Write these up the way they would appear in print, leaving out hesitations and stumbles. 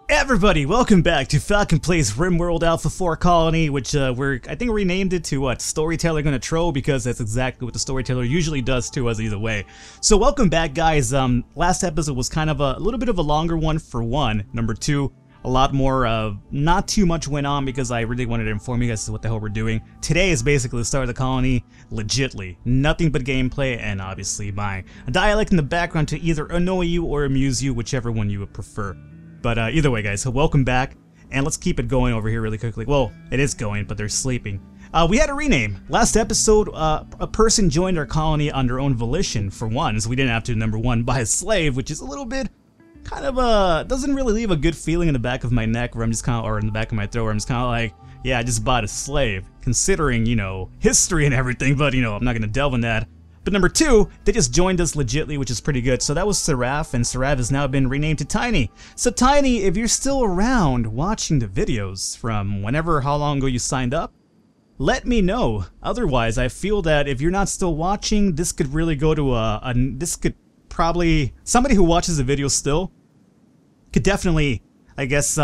Everybody, welcome back to Falcon Plays Rimworld Alpha 4 Colony, which I think renamed it to what? Storyteller Gonna Troll, because that's exactly what the storyteller usually does to us either way. So welcome back, guys. Last episode was kind of a little bit of a longer one for one. Number two, a lot more, not too much went on because I really wanted to inform you guys what the hell we're doing. Today is basically the start of the colony, legitly. Nothing but gameplay and obviously my dialect in the background to either annoy you or amuse you, whichever one you would prefer. But either way, guys, so welcome back, and let's keep it going over here really quickly. Well, it is going, but they're sleeping. We had a rename. Last episode, a person joined our colony on their own volition, for one, so we didn't have to, number one, buy a slave, which is a little bit, kind of, doesn't really leave a good feeling in the back of my neck, where I'm just kind of, or in the back of my throat, where I'm just kind of like, yeah, I just bought a slave, considering, you know, history and everything, but, you know, I'm not going to delve in that. But number two, they just joined us legitly, which is pretty good. So that was Seraph, and Seraph has now been renamed to Tiny. So Tiny, if you're still around watching the videos from whenever, how long ago you signed up, let me know. Otherwise, I feel that if you're not still watching, this could really go to this could probably, somebody who watches the video still could definitely, I guess,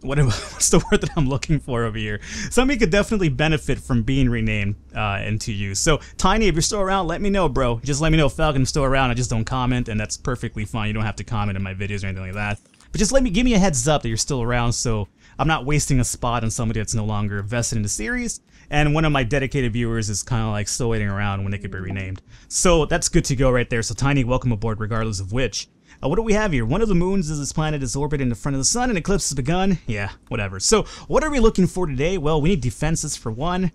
what's the word that I'm looking for over here? Somebody could definitely benefit from being renamed into you. So, Tiny, if you're still around, let me know, bro. Just let me know if Falcon's still around. I just don't comment, and that's perfectly fine. You don't have to comment in my videos or anything like that. But just give me a heads up that you're still around, so I'm not wasting a spot on somebody that's no longer vested in the series. And one of my dedicated viewers is kind of like still waiting around when they could be renamed. So that's good to go right there. So, Tiny, welcome aboard, regardless of which. What do we have here? One of the moons of this planet is orbiting in the front of the sun, and eclipse has begun. Yeah, whatever. So, what are we looking for today? Well, we need defenses for one.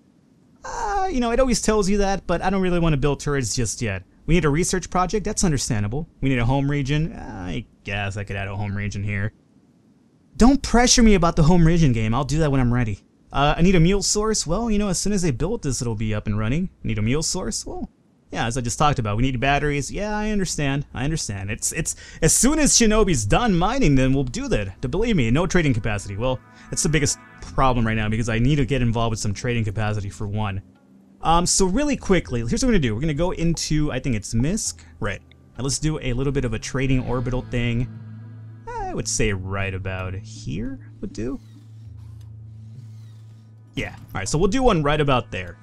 You know, it always tells you that, but I don't really want to build turrets just yet. We need a research project. That's understandable. We need a home region. I guess I could add a home region here. Don't pressure me about the home region game. I'll do that when I'm ready. I need a mule source. Well, you know, as soon as they build this, it'll be up and running. Need a mule source? Well, yeah, as I just talked about, we need batteries. Yeah, I understand. It's as soon as Shinobi's done mining, then we'll do that. Believe me, no trading capacity. Well, that's the biggest problem right now because I need to get involved with some trading capacity for one. So really quickly, here's what we're gonna do. We're gonna go into, I think it's Misk, right? Now let's do a little bit of a trading orbital thing. I would say right about here would do. Yeah. All right. So we'll do one right about there.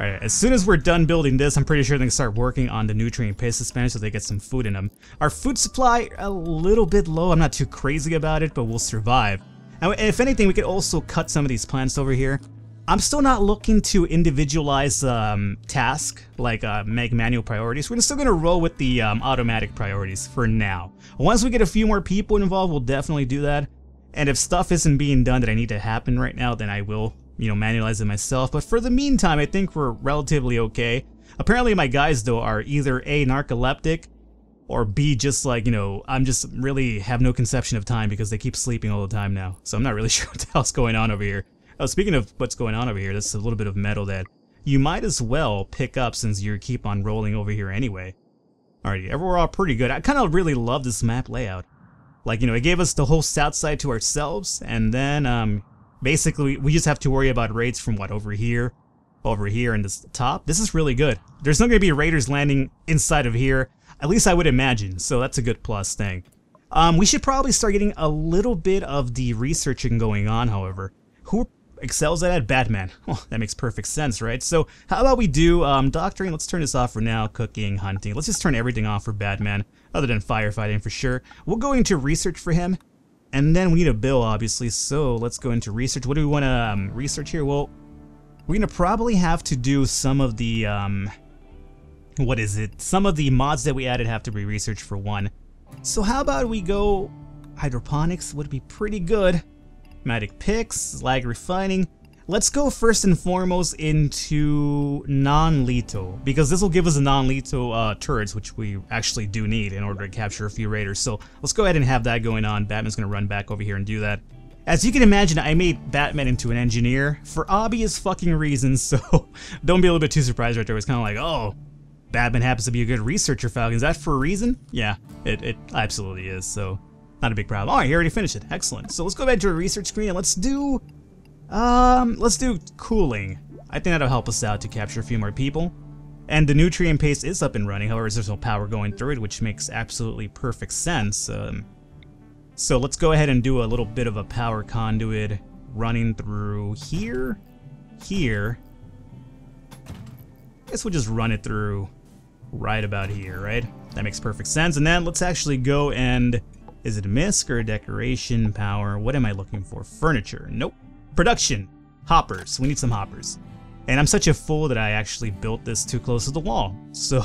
Alright, as soon as we're done building this, I'm pretty sure they can start working on the nutrient paste expansion so they get some food in them. Our food supply, a little bit low. I'm not too crazy about it, but we'll survive. And if anything, we could also cut some of these plants over here. I'm still not looking to individualize tasks, like make manual priorities. We're still going to roll with the automatic priorities for now. Once we get a few more people involved, we'll definitely do that. And if stuff isn't being done that I need to happen right now, then I will, you know, manualize it myself. But for the meantime, I think we're relatively okay. Apparently my guys, though, are either A, narcoleptic, or B, just like, you know, I'm just really have no conception of time because they keep sleeping all the time now. So I'm not really sure what the hell's going on over here. Oh, speaking of what's going on over here, that's a little bit of metal that you might as well pick up since you keep on rolling over here anyway. Alrighty, we're all pretty good. I kind of really love this map layout. Like, you know, it gave us the whole south side to ourselves, and then, basically, we just have to worry about raids from what, over here, and this top. This is really good. There's not going to be raiders landing inside of here, at least I would imagine, so that's a good plus thing. We should probably start getting a little bit of the researching going on, however. Who excels at it? Batman. Well, that makes perfect sense, right? So, how about we do, doctoring? Let's turn this off for now. Cooking, hunting. Let's just turn everything off for Batman, other than firefighting for sure. We'll go into research for him. And then we need a bill, obviously, so let's go into research. What do we want to research here? Well, we're going to probably have to do some of the, what is it? Some of the mods that we added have to be researched for one. So how about we go hydroponics? Would be pretty good. Matic picks, slag refining. Let's go first and foremost into non-lethal, because this will give us a non-lethal turrets, which we actually do need in order to capture a few raiders. So let's go ahead and have that going on. Batman's going to run back over here and do that. As you can imagine, I made Batman into an engineer for obvious fucking reasons, so don't be a little bit too surprised right there. It's kind of like, oh, Batman happens to be a good researcher, Falcon. Is that for a reason? Yeah, it absolutely is, so not a big problem. Alright, he already finished it. Excellent. So let's go back to a research screen and let's do cooling. I think that'll help us out to capture a few more people. And the nutrient paste is up and running, however there's no power going through it, which makes absolutely perfect sense. So let's go ahead and do a little bit of a power conduit running through here. I guess we'll just run it through right about here, right? That makes perfect sense. And then let's actually go and... Is it misc or decoration power? What am I looking for? Furniture. Nope. Production. Hoppers. We need some hoppers. And I'm such a fool that I actually built this too close to the wall. So,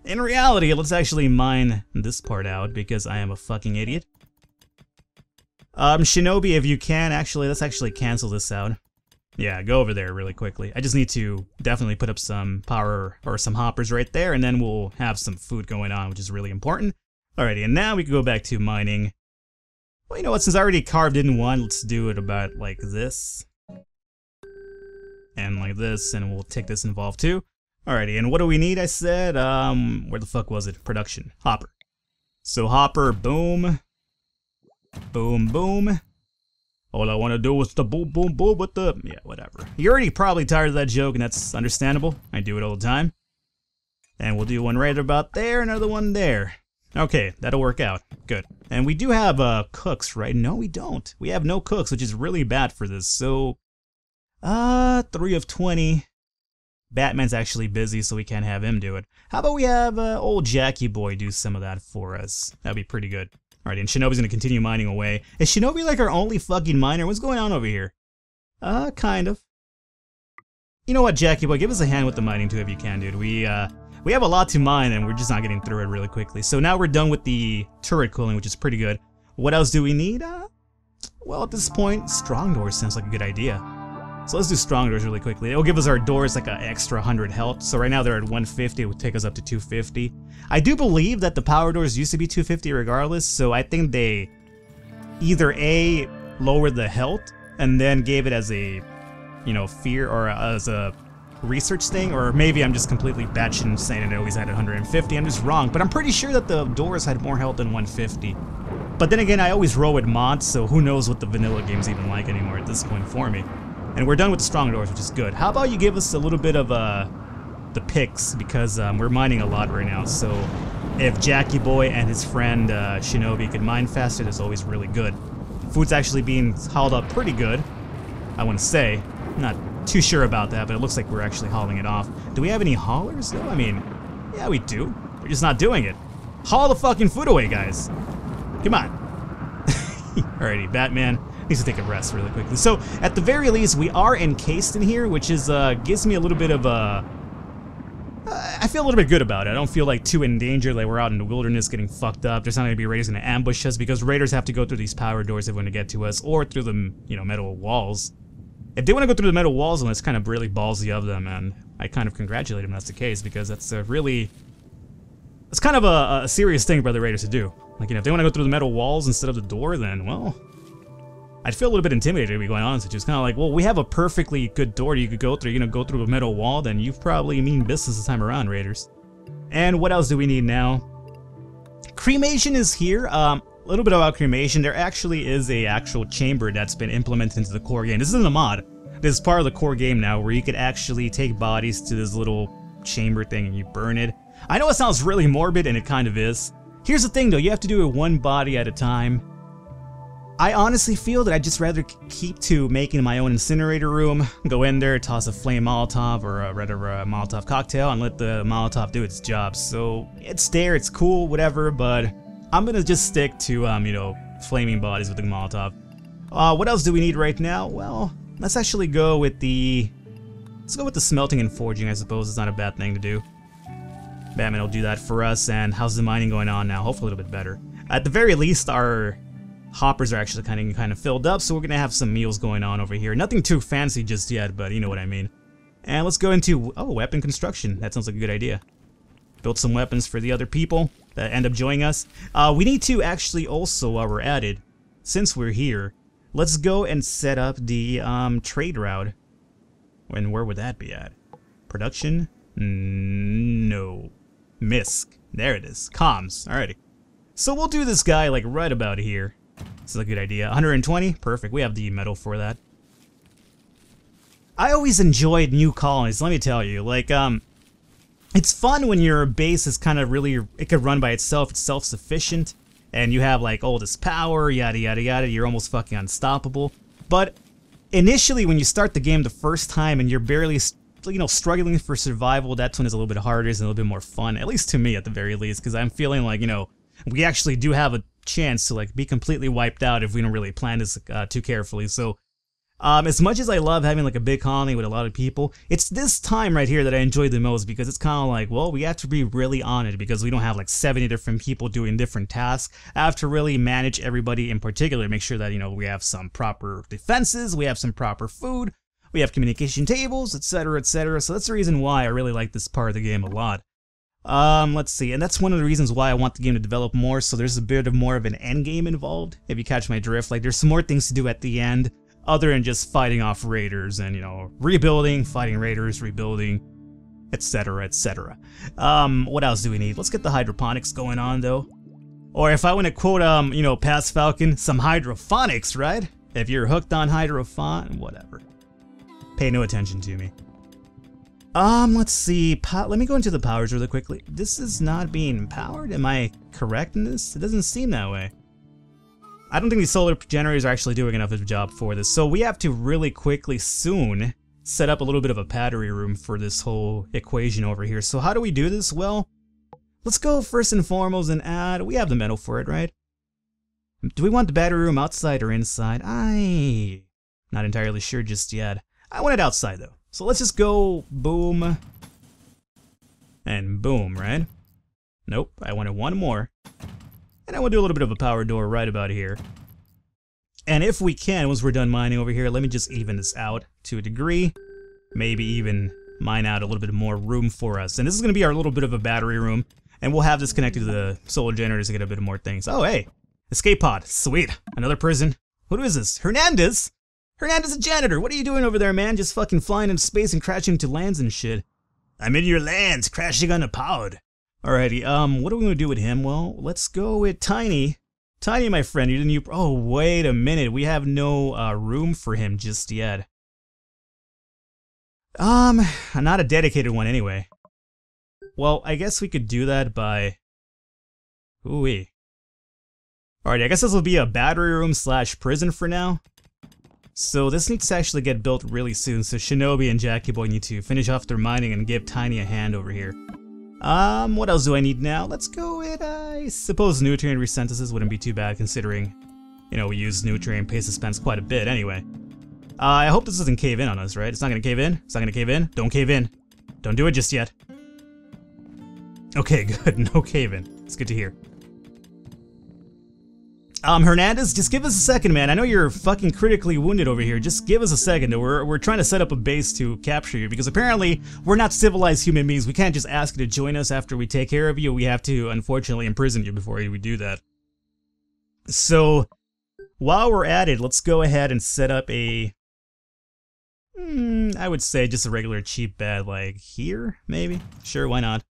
in reality, let's actually mine this part out because I am a fucking idiot. Shinobi, if you can, actually, let's actually cancel this out. Yeah, go over there really quickly. I just need to definitely put up some power or some hoppers right there, and then we'll have some food going on, which is really important. Alrighty, and now we can go back to mining. Well, you know what, since I already carved in one, let's do it about like this. And like this, and we'll take this involved too. Alrighty, and what do we need, I said? Where the fuck was it? Production. Hopper. So hopper, boom. Boom, boom. All I want to do is the boom, boom, boom with the... Yeah, whatever. You're already probably tired of that joke, and that's understandable. I do it all the time. And we'll do one right about there, another one there. Okay, that'll work out. Good. And we do have cooks, right? No, we don't. We have no cooks, which is really bad for this. So, 3 of 20. Batman's actually busy, so we can't have him do it. How about we have old Jackie Boy do some of that for us? That'd be pretty good. Alright, and Shinobi's gonna continue mining away. Is Shinobi like our only fucking miner? What's going on over here? Kind of. You know what, Jackie Boy, give us a hand with the mining too if you can, dude. We have a lot to mine and we're just not getting through it really quickly. So now we're done with the turret cooling, which is pretty good. What else do we need? Well, at this point, strong doors sounds like a good idea. So let's do strong doors really quickly. It'll give us our doors like an extra 100 health. So right now they're at 150, it would take us up to 250. I do believe that the power doors used to be 250 regardless, so I think they either A, lowered the health, and then gave it as a, you know, fear, or as a research thing, or maybe I'm just completely batshit insane and it always had 150. I'm just wrong, but I'm pretty sure that the doors had more health than 150. But then again, I always roll with mods, so who knows what the vanilla game's even like anymore at this point for me. And we're done with the strong doors, which is good. How about you give us a little bit of the picks, because we're mining a lot right now. So if Jackie Boy and his friend Shinobi could mine faster, that's always really good. Food's actually being hauled up pretty good, I want to say. I'm not too sure about that, but it looks like we're actually hauling it off. Do we have any haulers though? I mean, yeah, we do. We're just not doing it. Haul the fucking food away, guys. Come on. Alrighty, Batman needs to take a rest really quickly. So, at the very least, we are encased in here, which is, gives me a little bit of, I feel a little bit good about it. I don't feel like too in danger, like we're out in the wilderness getting fucked up. There's not gonna be raiders gonna ambush us, because raiders have to go through these power doors if they want to get to us, or through the, you know, metal walls. If they want to go through the metal walls, then it's kind of really ballsy of them, and I kind of congratulate them that's the case, because that's a really... It's kind of a serious thing for the raiders to do. Like, you know, if they want to go through the metal walls instead of the door, then, well... I'd feel a little bit intimidated to be going honest with you. It's kind of like, well, we have a perfectly good door you could go through. You're gonna go through a metal wall, then you've probably mean business this time around, raiders. And what else do we need now? Cremation is here. A little bit about cremation. There actually is a actual chamber that's been implemented into the core game. This isn't a mod. This is part of the core game now, where you could actually take bodies to this little chamber thing and you burn it. I know it sounds really morbid, and it kind of is. Here's the thing though, you have to do it one body at a time. I honestly feel that I'd just rather keep to making my own incinerator room, go in there, toss a flame Molotov, or rather a Molotov cocktail, and let the Molotov do its job. So it's there, it's cool, whatever, but I'm gonna just stick to, you know, flaming bodies with the Molotov. What else do we need right now? Well, let's actually go with the... Let's go with the smelting and forging, I suppose. It's not a bad thing to do. Batman will do that for us, and how's the mining going on now? Hopefully a little bit better. At the very least, our hoppers are actually kind of filled up, so we're gonna have some meals going on over here. Nothing too fancy just yet, but you know what I mean. And let's go into, oh, weapon construction. That sounds like a good idea. Build some weapons for the other people that end up joining us. We need to actually also, while we're at it, since we're here, let's go and set up the trade route. And where would that be at? Production? No. MISC. There it is. Comms. Alrighty. So we'll do this guy like right about here. This is a good idea. 120? Perfect. We have the metal for that. I always enjoyed new colonies, let me tell you. Like, It's fun when your base is kind of really, it could run by itself, it's self-sufficient, and you have like all this power, yada yada yada, you're almost fucking unstoppable. But initially when you start the game the first time and you're barely, you know, struggling for survival, that's when it's a little bit harder, it's a little bit more fun, at least to me at the very least, because I'm feeling like, you know, we actually do have a chance to like be completely wiped out if we don't really plan this too carefully. So as much as I love having like a big colony with a lot of people, it's this time right here that I enjoy the most, because it's kind of like, well, we have to be really on it because we don't have like 70 different people doing different tasks. I have to really manage everybody in particular, make sure that, you know, we have some proper defenses, we have some proper food, we have communication tables, etc, etc. So that's the reason why I really like this part of the game a lot. Let's see, and that's one of the reasons why I want the game to develop more, so there's a bit of more of an end game involved, if you catch my drift. Like, there's some more things to do at the end, other than just fighting off raiders and, you know, rebuilding, fighting raiders, rebuilding, etc, etc. What else do we need? Let's get the hydroponics going on, though. Or if I want to quote, you know, past Falcon, some hydrophonics, right? If you're hooked on whatever. Pay no attention to me. Let's see, let me go into the powers really quickly. This is not being powered, am I correct in this? It doesn't seem that way. I don't think these solar generators are actually doing enough of a job for this, so we have to really quickly soon set up a little bit of a battery room for this whole equation over here. So how do we do this? Well, let's go first and foremost and add, we have the metal for it, right? Do we want the battery room outside or inside? I'm not entirely sure just yet. I want it outside though. So let's just go boom and boom, right? Nope, I wanted one more. And I want to do a little bit of a power door right about here. And if we can, once we're done mining over here, let me just even this out to a degree. Maybe even mine out a little bit more room for us. And this is going to be our little bit of a battery room. And we'll have this connected to the solar generators to get a bit more things. Oh, hey, escape pod. Sweet. Another prison. Who is this? Hernandez? Hernandez, a janitor. What are you doing over there, man? Just fucking flying into space and crashing into lands and shit. I'm in your lands, crashing on a pod. Alrighty, what are we gonna do with him? Well, let's go with Tiny. Tiny, my friend, oh, wait a minute, we have no, room for him just yet. Not a dedicated one anyway. Well, I guess we could do that by... Ooh-wee. Alright, I guess this will be a battery room slash prison for now. So this needs to actually get built really soon, so Shinobi and Jackie Boy need to finish off their mining and give Tiny a hand over here. What else do I need now? Let's go with, I suppose nutrient resynthesis wouldn't be too bad considering, you know, we use nutrient paste dispense quite a bit anyway. I hope this doesn't cave in on us, right? It's not gonna cave in? It's not gonna cave in? Don't cave in. Don't do it just yet. Okay, good. No cave in. It's good to hear. Hernandez, just give us a second, man. I know you're fucking critically wounded over here. Just give us a second. We're trying to set up a base to capture you, because apparently we're not civilized human beings. We can't just ask you to join us after we take care of you. We have to, unfortunately, imprison you before we do that. So, while we're at it, let's go ahead and set up a... I would say just a regular cheap bed, like here, maybe? Sure, why not?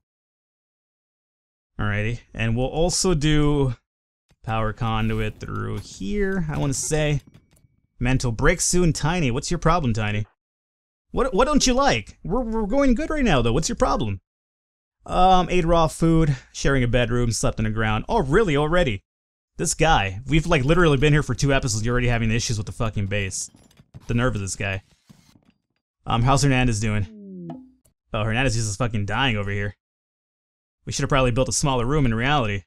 Alrighty, and we'll also do... power conduit through here, I want to say. Mental break soon, Tiny. What's your problem, Tiny? What don't you like? We're going good right now, though. What's your problem? Ate raw food, sharing a bedroom, slept on the ground. Oh, really? Already? This guy. We've, like, literally been here for 2 episodes. You're already having issues with the fucking base. The nerve of this guy. How's Hernandez doing? Oh, Hernandez is just fucking dying over here. We should have probably built a smaller room in reality.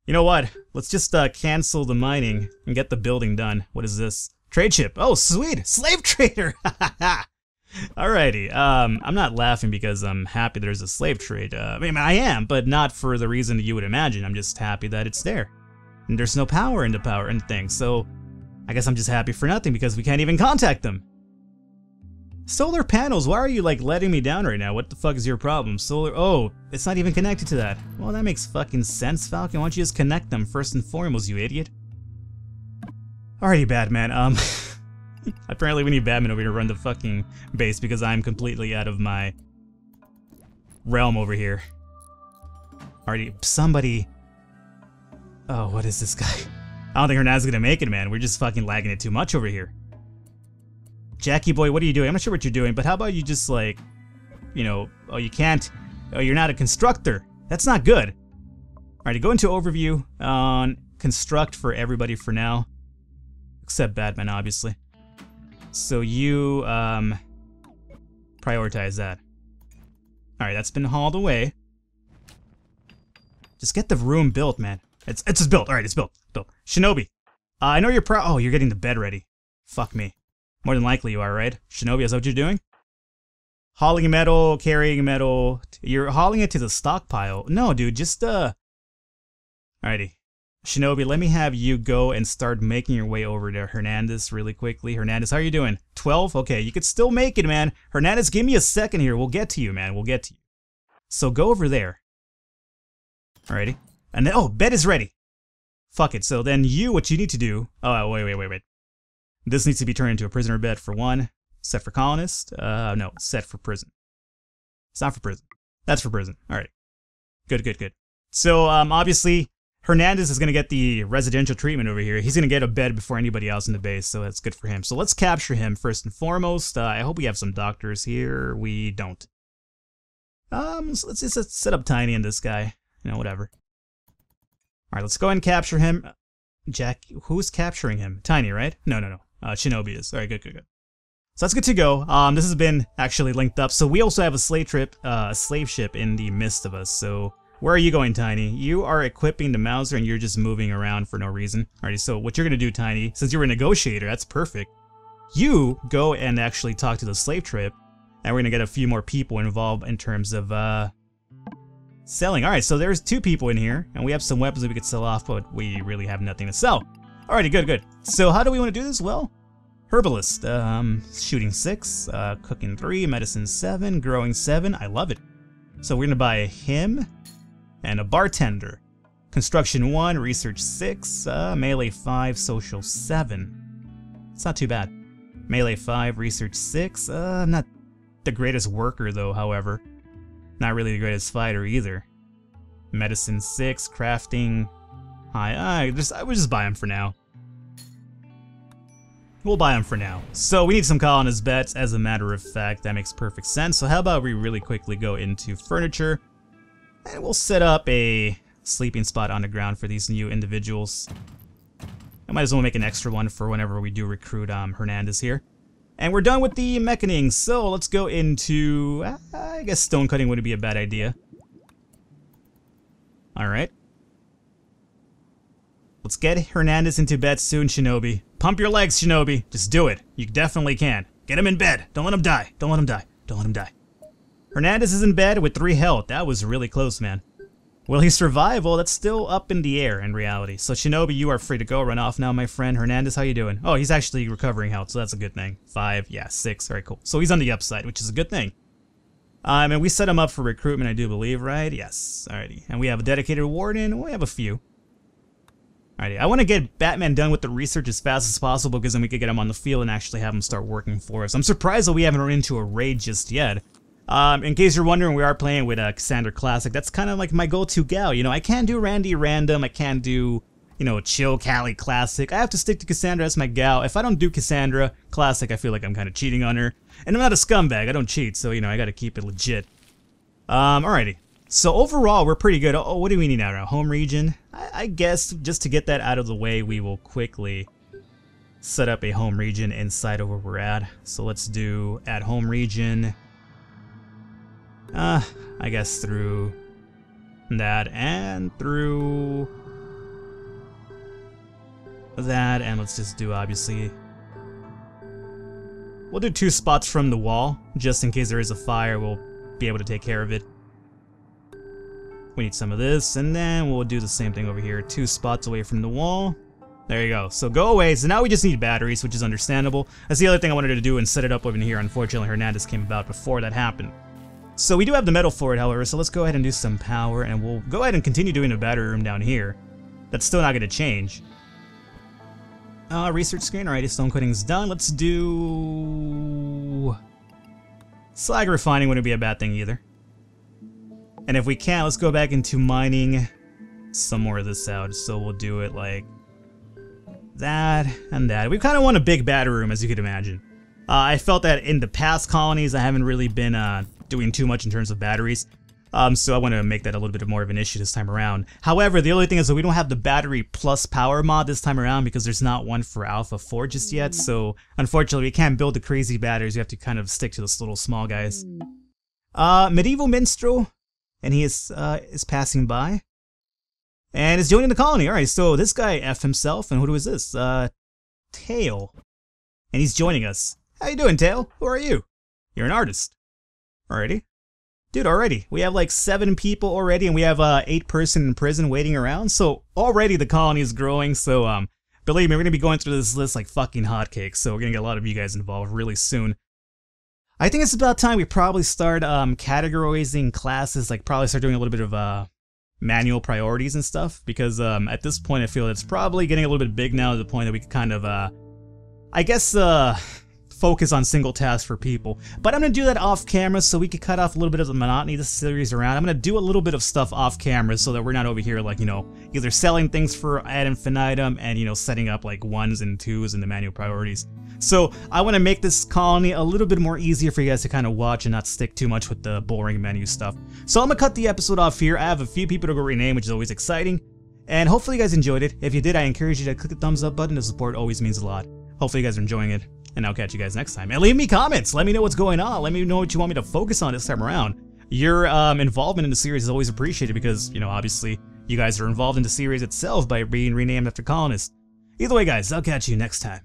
You know what? Let's just cancel the mining and get the building done. What is this? Trade ship. Oh, sweet. Slave trader. Alrighty. I'm not laughing because I'm happy there's a slave trade. I mean, I am, but not for the reason that you would imagine. I'm just happy that it's there. And there's no power in the thing. So I guess I'm just happy for nothing because we can't even contact them. Solar panels, why are you like letting me down right now? What the fuck is your problem? Solar, oh, it's not even connected to that. Well, that makes fucking sense, Falcon. Why don't you just connect them first and foremost, you idiot? Alrighty, Batman, apparently we need Batman over here to run the fucking base because I'm completely out of my realm over here. Alrighty, somebody... Oh, what is this guy? I don't think Hernandez is gonna make it, man. We're just fucking lagging it too much over here. Jackie Boy, what are you doing? I'm not sure what you're doing, but how about you just, like, you know, oh, you can't Oh, you're not a constructor. That's not good. Alrighty, go into overview on construct for everybody for now. Except Batman, obviously. So you, prioritize that. Alright, that's been hauled away. Just get the room built, man. It's just built. Alright, it's built. Built. Shinobi. I know you're oh, you're getting the bed ready. Fuck me. More than likely you are, right? Shinobi, is that what you're doing? Hauling metal, carrying metal. You're hauling it to the stockpile. No, dude, just, Alrighty. Shinobi, let me have you go and start making your way over to Hernandez really quickly. Hernandez, how are you doing? 12? Okay, you could still make it, man. Hernandez, give me a second here. We'll get to you, man. We'll get to you. So go over there. Alrighty. And then, oh, bed is ready. Fuck it. So then you, what you need to do... Oh, wait. This needs to be turned into a prisoner bed for one. Set for colonist. No, set for prison. It's not for prison. That's for prison. Alright. Good. So, obviously... Hernandez is going to get the residential treatment over here. He's going to get a bed before anybody else in the base, so that's good for him. So let's capture him first and foremost. I hope we have some doctors here. We don't. So let's just set up Tiny and this guy. You know, whatever. Alright, let's go ahead and capture him. Jack, who's capturing him? Tiny, right? No. Shinobi is. Alright, good. So that's good to go. This has been actually linked up. So we also have a slave ship in the midst of us, so... Where are you going, Tiny? You are equipping the Mauser and you're just moving around for no reason. Alrighty, so what you're gonna do, Tiny, since you're a negotiator, that's perfect. You go and actually talk to the slave trip, and we're gonna get a few more people involved in terms of, selling. Alright, so there's 2 people in here, and we have some weapons that we could sell off, but we really have nothing to sell. Alrighty, good. So how do we want to do this? Well, herbalist, shooting 6, cooking 3, medicine 7, growing 7. I love it. So we're gonna buy him. And a bartender. Construction 1, research 6, melee 5, social 7. It's not too bad. Melee 5, research 6. I'm not the greatest worker though, however. Not really the greatest fighter either. Medicine 6, crafting high. I would just buy him for now. We'll buy him for now. So we need some colonist beds, as a matter of fact. That makes perfect sense. So how about we really quickly go into furniture. And we'll set up a sleeping spot on the ground for these new individuals. I might as well make an extra one for whenever we do recruit Hernandez here. And we're done with the mechanings, so let's go into... I guess stone cutting wouldn't be a bad idea. Alright. Let's get Hernandez into bed soon, Shinobi. Pump your legs, Shinobi. Just do it. You definitely can. Get him in bed. Don't let him die. Don't let him die. Don't let him die. Hernandez is in bed with 3 health. That was really close, man. Will he survive? Well, that's still up in the air in reality. So Shinobi, you are free to go. Run off now, my friend. Hernandez, how you doing? Oh, he's actually recovering health, so that's a good thing. 5, yeah, 6. Very cool. So he's on the upside, which is a good thing. And we set him up for recruitment, I do believe, right? Yes. Alrighty. And we have a dedicated warden. We have a few. Alrighty. I want to get Batman done with the research as fast as possible because then we could get him on the field and actually have him start working for us. I'm surprised that we haven't run into a raid just yet. In case you're wondering, we are playing with Cassandra Classic. That's kind of like my go-to gal, you know. I can't do Randy Random, I can't do, you know, Chill Cali Classic. I have to stick to Cassandra as my gal. If I don't do Cassandra Classic, I feel like I'm kind of cheating on her. And I'm not a scumbag, I don't cheat, so, you know, I gotta keep it legit. Alrighty. So overall, we're pretty good. Oh, what do we need now? Home region? I guess, just to get that out of the way, we will quickly set up a home region inside of where we're at. So let's do add home region. I guess through that and through that, and let's just do, obviously, we'll do 2 spots from the wall, just in case there is a fire, we'll be able to take care of it. We need some of this, and then we'll do the same thing over here, 2 spots away from the wall. There you go. So go away. So now we just need batteries, which is understandable. That's the other thing I wanted to do and set it up over here. Unfortunately, Hernandez came about before that happened. So we do have the metal for it, however, so let's go ahead and do some power, and we'll go ahead and continue doing the battery room down here. That's still not going to change. Research screen, alrighty, stone cutting's done. Let's do... slag refining wouldn't be a bad thing either. And if we can, let's go back into mining some more of this out. So we'll do it like that and that. We kind of want a big battery room, as you could imagine. I felt that in the past colonies, I haven't really been doing too much in terms of batteries. So I want to make that a little bit more of an issue this time around. However, the only thing is that we don't have the battery plus power mod this time around because there's not one for Alpha 4 just yet. So unfortunately, we can't build the crazy batteries. We have to kind of stick to this little small guys. Medieval minstrel, and he is passing by. And is joining the colony. Alright, so this guy F himself, and who is this? Tail. And he's joining us. How you doing, Tail? Who are you? You're an artist. Alrighty. Dude, already. We have like 7 people already, and we have 8 person in prison waiting around. So already the colony is growing, so believe me, we're gonna be going through this list like fucking hotcakes, so we're gonna get a lot of you guys involved really soon. I think it's about time we probably start categorizing classes, like probably start doing a little bit of manual priorities and stuff, because at this point I feel it's probably getting a little bit big now to the point that we can kind of, I guess, focus on single tasks for people. But I'm going to do that off camera so we can cut off a little bit of the monotony of this series around. I'm going to do a little bit of stuff off camera so that we're not over here like, you know, either selling things for ad infinitum and, you know, setting up like 1s and 2s in the manual priorities. So I want to make this colony a little bit more easier for you guys to kind of watch and not stick too much with the boring menu stuff. So I'm going to cut the episode off here. I have a few people to go rename, which is always exciting. And hopefully you guys enjoyed it. If you did, I encourage you to click the thumbs up button. The support always means a lot. Hopefully you guys are enjoying it. And I'll catch you guys next time. And leave me comments. Let me know what's going on. Let me know what you want me to focus on this time around. Your involvement in the series is always appreciated because, you know, obviously you guys are involved in the series itself by being renamed after colonists. Either way, guys, I'll catch you next time.